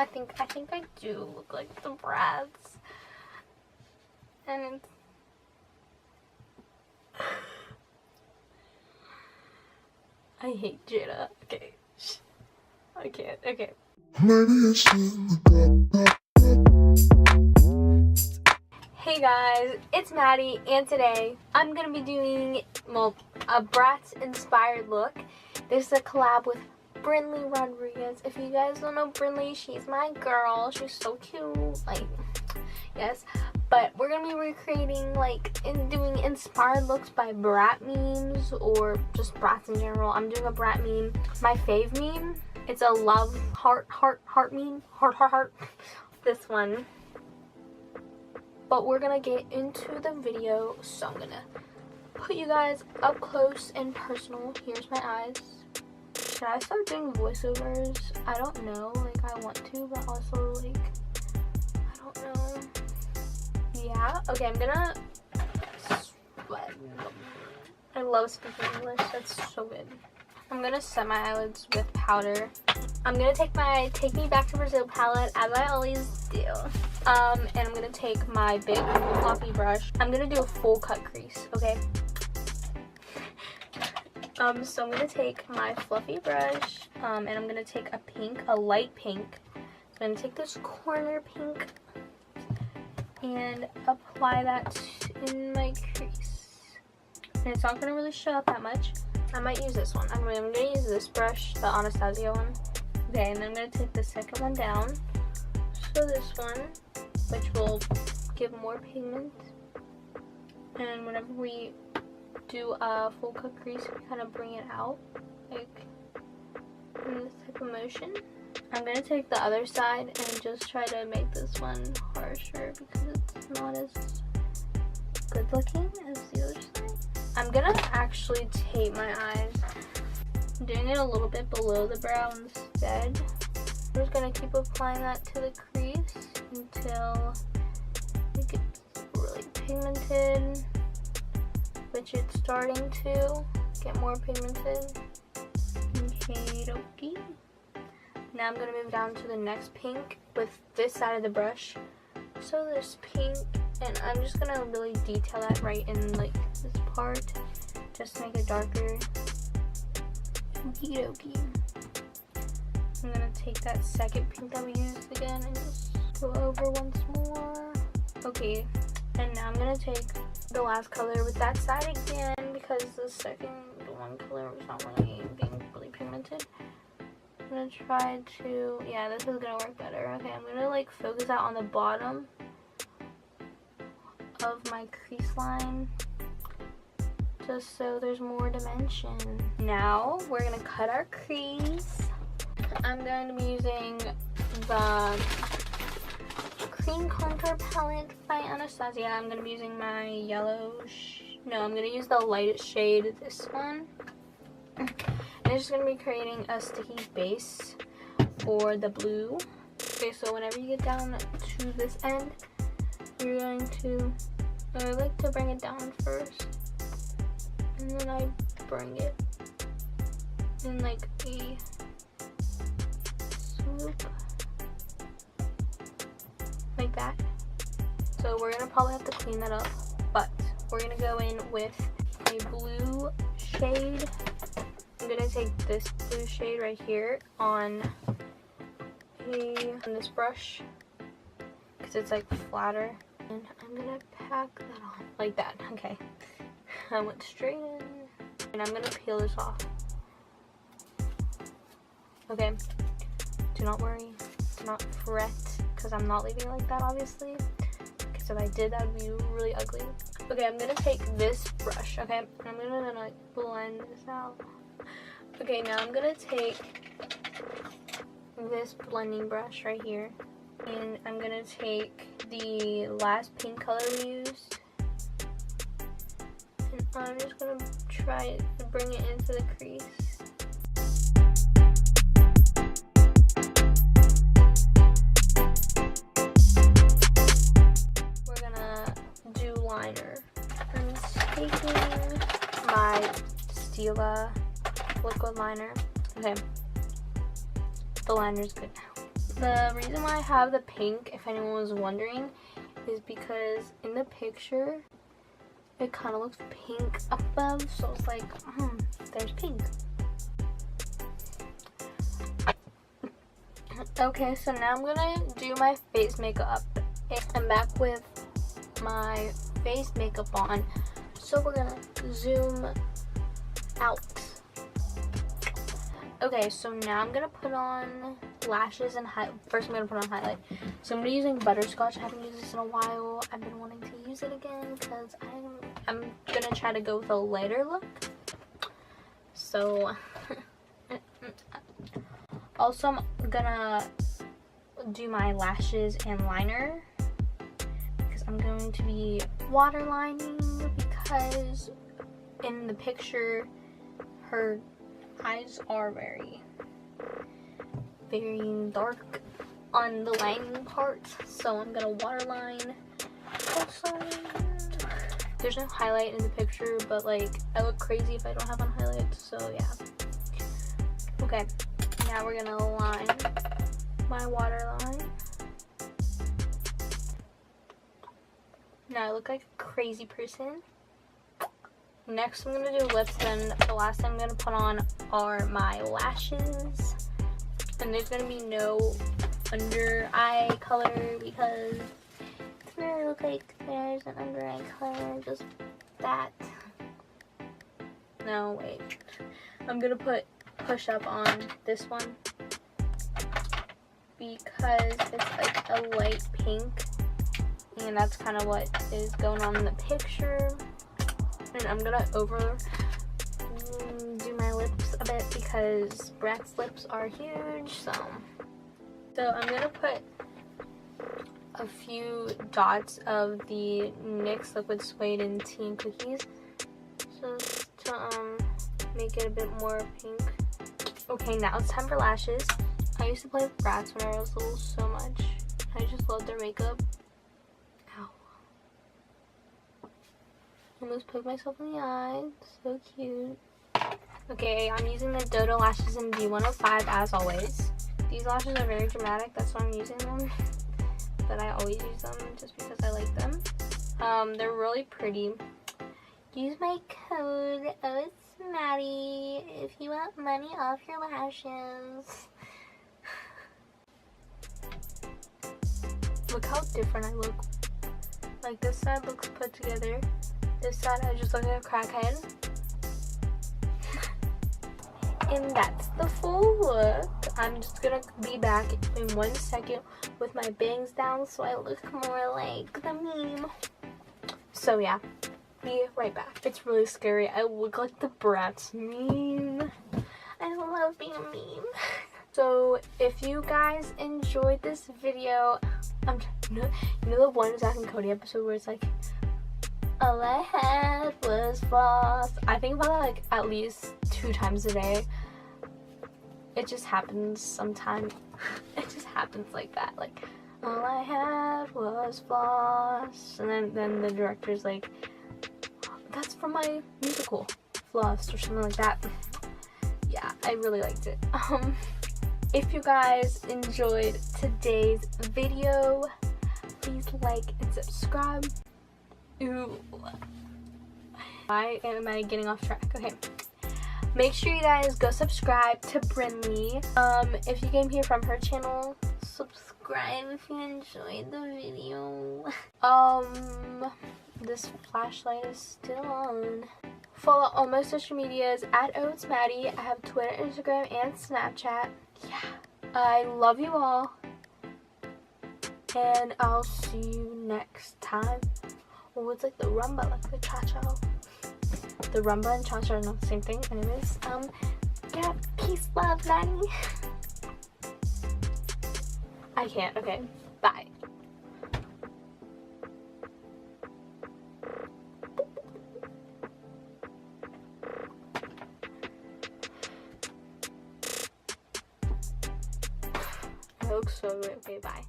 I think I do look like the Bratz. And it's... I hate Jada. Okay. I can't. Okay. Hey guys, it's Maddie, and today I'm gonna be doing, well, a Bratz inspired look. This is a collab with Brinley Rodriguez. If you guys don't know Brinley, she's my girl. She's so cute. Like, yes. But we're gonna be recreating, like, doing inspired looks by Brat memes or just Bratz in general. I'm doing a Brat meme. My fave meme. It's a love heart meme. Heart. This one. But we're gonna get into the video, so I'm gonna put you guys up close and personal. Here's my eyes. Should I start doing voiceovers? I don't know. Like, I want to, but also, like, I don't know. Yeah. Okay, I'm gonna sweat. I love speaking English. That's so good. I'm gonna set my eyelids with powder. I'm gonna take my Take Me Back to Brazil palette, as I always do. And I'm gonna take my big fluffy brush. I'm gonna do a full cut crease, okay? So I'm gonna take my fluffy brush, and I'm gonna take a pink, a light pink. So I'm gonna take this corner pink and apply that in my crease. And it's not gonna really show up that much. I might use this one. I'm gonna use this brush, the Anastasia one. Okay, and I'm gonna take the second one down. So this one, which will give more pigment. And whenever we do a full cut crease, we kind of bring it out, like in this type of motion. I'm gonna take the other side and just try to make this one harsher because it's not as good looking as the other side. I'm gonna actually tape my eyes. I'm doing it a little bit below the brow instead. I'm just gonna keep applying that to the crease until it gets really pigmented, which it's starting to get more pigmented. Okay, dokie. Now I'm gonna move down to the next pink with this side of the brush. So this pink, and I'm just gonna really detail that right in like this part, just to make it darker. Okie dokie. I'm gonna take that second pink that we used again and just go over once more. Okay, and now I'm gonna take the last color with that side again because the one color was not really being really pigmented. I'm gonna try to, yeah, this is gonna work better. Okay, I'm gonna like focus out on the bottom of my crease line just so there's more dimension. Now we're gonna cut our crease. I'm going to be using the cream contour palette by Anastasia. I'm going to be using my yellow, I'm going to use the lightest shade, this one. And it's just going to be creating a sticky base for the blue. Okay, so whenever you get down to this end, you're going to, I like to bring it down first. And then I bring it in like a swoop. Like that. So we're going to probably have to clean that up. But we're going to go in with a blue shade. I'm going to take this blue shade right here on this brush because it's like flatter, and I'm gonna pack that on like that. Okay, I went straight in, and I'm gonna peel this off. Okay, do not worry, do not fret, because I'm not leaving it like that, obviously, because if I did, that would be really ugly. Okay, I'm gonna take this brush, okay, I'm gonna like blend this out. Okay, now I'm gonna take this blending brush right here, and I'm gonna take the last pink color we used, and I'm just gonna try to bring it into the crease. We're gonna do liner. I'm taking my Stila liquid liner. Okay. The liner's good now. The reason why I have the pink, if anyone was wondering, is because in the picture it kind of looks pink above, so it's like, there's pink. Okay, so now I'm gonna do my face makeup. I'm back with my face makeup on, so we're gonna zoom out. Okay, so now I'm gonna put on lashes and first I'm gonna put on highlight. So I'm gonna be using butterscotch. I haven't used this in a while. I've been wanting to use it again because I'm gonna try to go with a lighter look. So also I'm gonna do my lashes and liner because I'm going to be waterlining, because in the picture her eyes are very dark on the lining part, so I'm gonna waterline. Also, there's no highlight in the picture, but like I look crazy if I don't have on highlights, so yeah. Okay, now we're gonna line my waterline. Now I look like a crazy person. Next I'm gonna do lips, then the last thing I'm gonna put on are my lashes. And there's gonna be no under eye color because it doesn't really look like there's an under eye color, just that. No, wait. I'm gonna put push up on this one because it's like a light pink, and that's kind of what is going on in the picture. And I'm gonna do my lips a bit because Bratz lips are huge, so I'm gonna put a few dots of the NYX Liquid Suede and Tea and Cookies just to make it a bit more pink. Okay, now it's time for lashes. I used to play with Bratz when I was little so much. I just loved their makeup. Almost poked myself in the eye. So cute. Okay, I'm using the Dodo lashes in D105 as always. These lashes are very dramatic, that's why I'm using them. But I always use them just because I like them. They're really pretty. Use my code, oh it's Maddie, if you want money off your lashes. Look how different I look. Like this side looks put together. This side I just look like a crackhead. And that's the full look. I'm just gonna be back in 1 second with my bangs down so I look more like the meme. So yeah, be right back. It's really scary. I look like the Bratz meme. I love being a meme. So if you guys enjoyed this video, you know the one Zach and Cody episode where it's like, all I had was floss. I think about that like at least 2 times a day. It just happens sometimes. It just happens like that. Like, all I had was floss. And then the director's like, that's from my musical, Floss, or something like that. Yeah, I really liked it. If you guys enjoyed today's video, please like and subscribe. Ooh. Why am I getting off track? Okay. Make sure you guys go subscribe to Brinley. If you came here from her channel, subscribe if you enjoyed the video. This flashlight is still on. Follow all my social medias at Maddie. I have Twitter, Instagram, and Snapchat. Yeah. I love you all. And I'll see you next time. Oh, it's like the rumba, like the cha-cha. The rumba and cha-cha are not the same thing. Anyways, yeah, peace, love, Maddie. I can't. Okay, bye. I look so good. Okay, bye.